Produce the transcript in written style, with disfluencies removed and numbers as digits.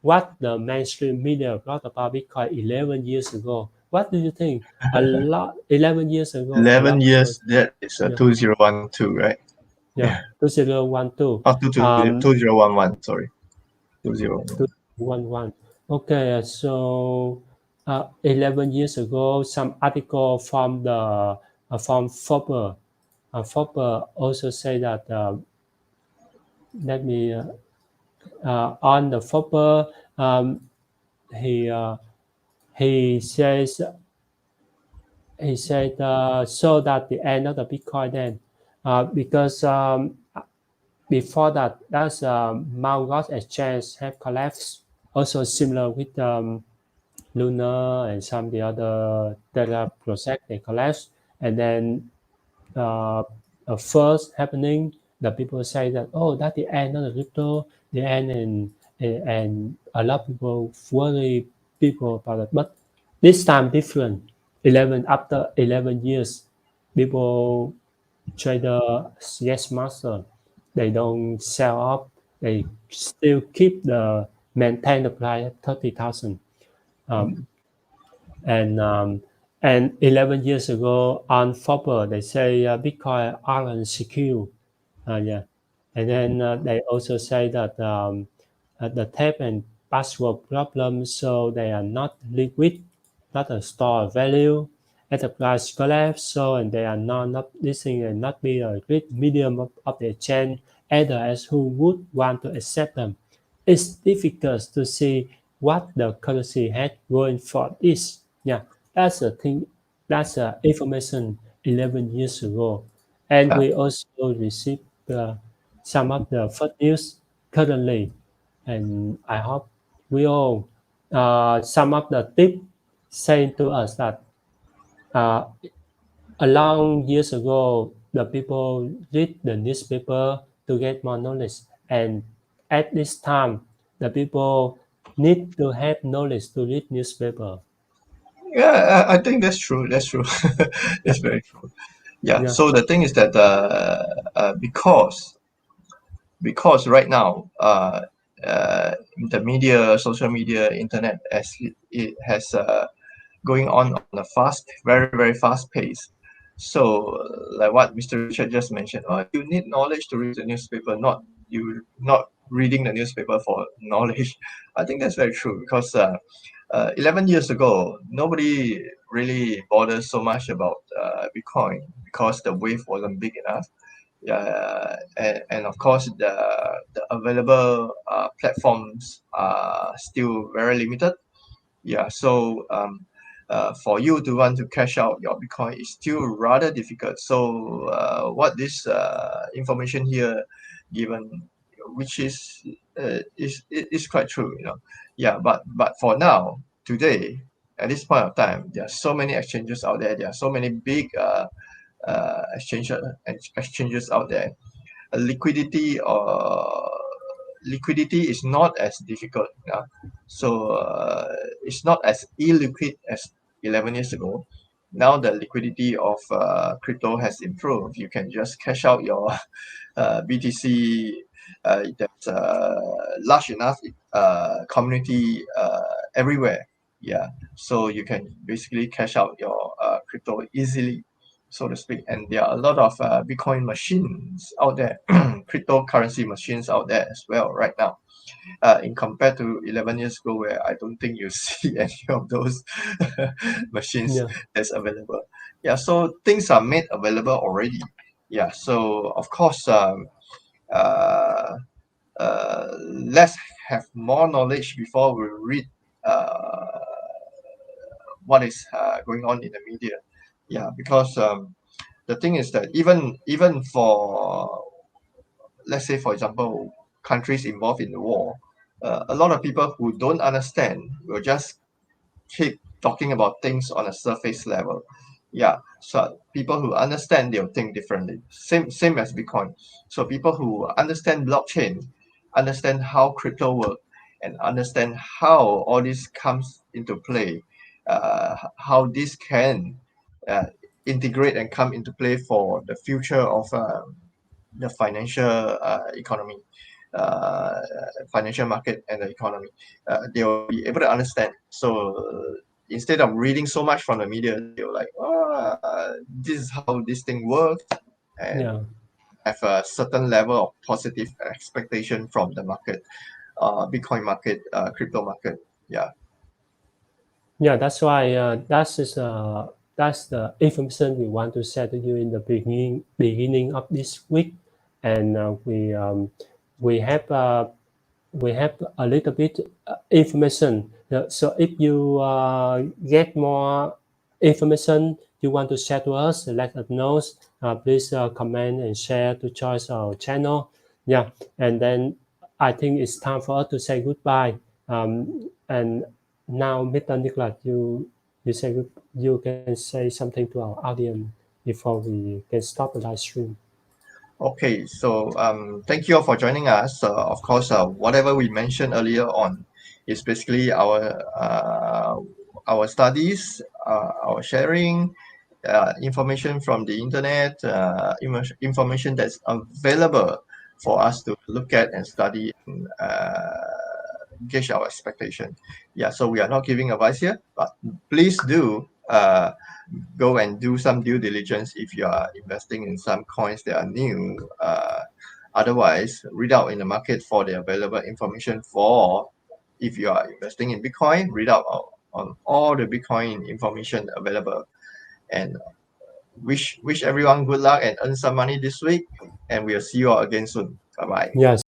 what the mainstream media wrote about Bitcoin 11 years ago. What do you think? A lot 11 years ago, a 11 lot of people, years, that is yeah, 2012, right? yeah, 2012, Oh, 2011, sorry. 2011. 2011. Okay, so 11 years ago, some article from the from Forbes, Forbes also say that let me on the Forbes, he he says he said so that the end of the Bitcoin then because before that that's Mt. Gox exchange have collapsed, also similar with Luna and some of the other data project they collapsed, and then uh, first happening the people say that oh that's the end of the crypto, the end, and a lot of people worry people about it, but this time different. 11 after 11 years, people trader yes master, they don't sell up, they still keep the maintain the price at 30,000. Um, and um, and 11 years ago on Forbes, they say Bitcoin aren't secure. Yeah, and then they also say that the tap and password problems, so they are not liquid, not a store of value. Enterprise collapse, so and they are not this thing and not be a great medium of the chain either as who would want to accept them. It's difficult to see what the currency had going for this. Yeah, that's a thing. That's information 11 years ago, and Yeah. we also received some of the first news currently, and I hope we all some of the tip saying to us that uh, a long years ago the people read the newspaper to get more knowledge, and at this time the people need to have knowledge to read newspaper. Yeah, I think that's true. That's true. That's very true. Yeah. Yeah, So the thing is that because right now the media, social media, internet, as it has going on a fast, very very fast pace. So like what Mr. Richard just mentioned, oh, you need knowledge to read the newspaper, not reading the newspaper for knowledge. I think that's very true because 11 years ago, nobody really bothered so much about Bitcoin because the wave wasn't big enough. Yeah, and of course the available platforms are still very limited. Yeah, so for you to want to cash out your Bitcoin is still rather difficult. So what this information here given, which is quite true, you know. Yeah, but for now, today, at this point of time, there are so many exchanges out there. There are so many big exchanges out there. Liquidity or liquidity is not as difficult. So it's not as illiquid as 11 years ago. Now the liquidity of crypto has improved. You can just cash out your BTC. That's large enough community everywhere. Yeah, so you can basically cash out your crypto easily, so to speak. And there are a lot of Bitcoin machines out there, cryptocurrency machines out there as well right now. In compared to 11 years ago, where I don't think you see any of those machines yeah, that's available. Yeah, so things are made available already. Yeah, so of course, uh, let's have more knowledge before we read what is going on in the media. Yeah, because the thing is that even for, let's say for example, countries involved in the war, a lot of people who don't understand will just keep talking about things on a surface level. Yeah, so people who understand, they'll think differently. Same as Bitcoin. So people who understand blockchain, understand how crypto work, and understand how all this comes into play, how this can uh, integrate and come into play for the future of the financial economy. financial market and the economy. They will be able to understand. So instead of reading so much from the media, they're like, this is how this thing works, and Yeah. have a certain level of positive expectation from the market, Bitcoin market, crypto market. Yeah. Yeah, that's why that's the information we want to share to you in the beginning of this week, and we have we have a little bit information. So if you get more information you want to share to us, let us know. Please comment and share to join our channel. Yeah, and then I think it's time for us to say goodbye. And now, Mr. Nicholas, you can say something to our audience before we can stop the live stream. Okay, so thank you all for joining us. Of course, whatever we mentioned earlier on is basically our studies, our sharing, information from the internet, information that's available for us to look at and study and gauge our expectation. Yeah, so we are not giving advice here, but please do go and do some due diligence if you are investing in some coins that are new. Otherwise, read out in the market for the available information. For if you are investing in Bitcoin, read out on all the Bitcoin information available. And wish everyone good luck and earn some money this week. And we'll see you all again soon. Bye bye. Yes.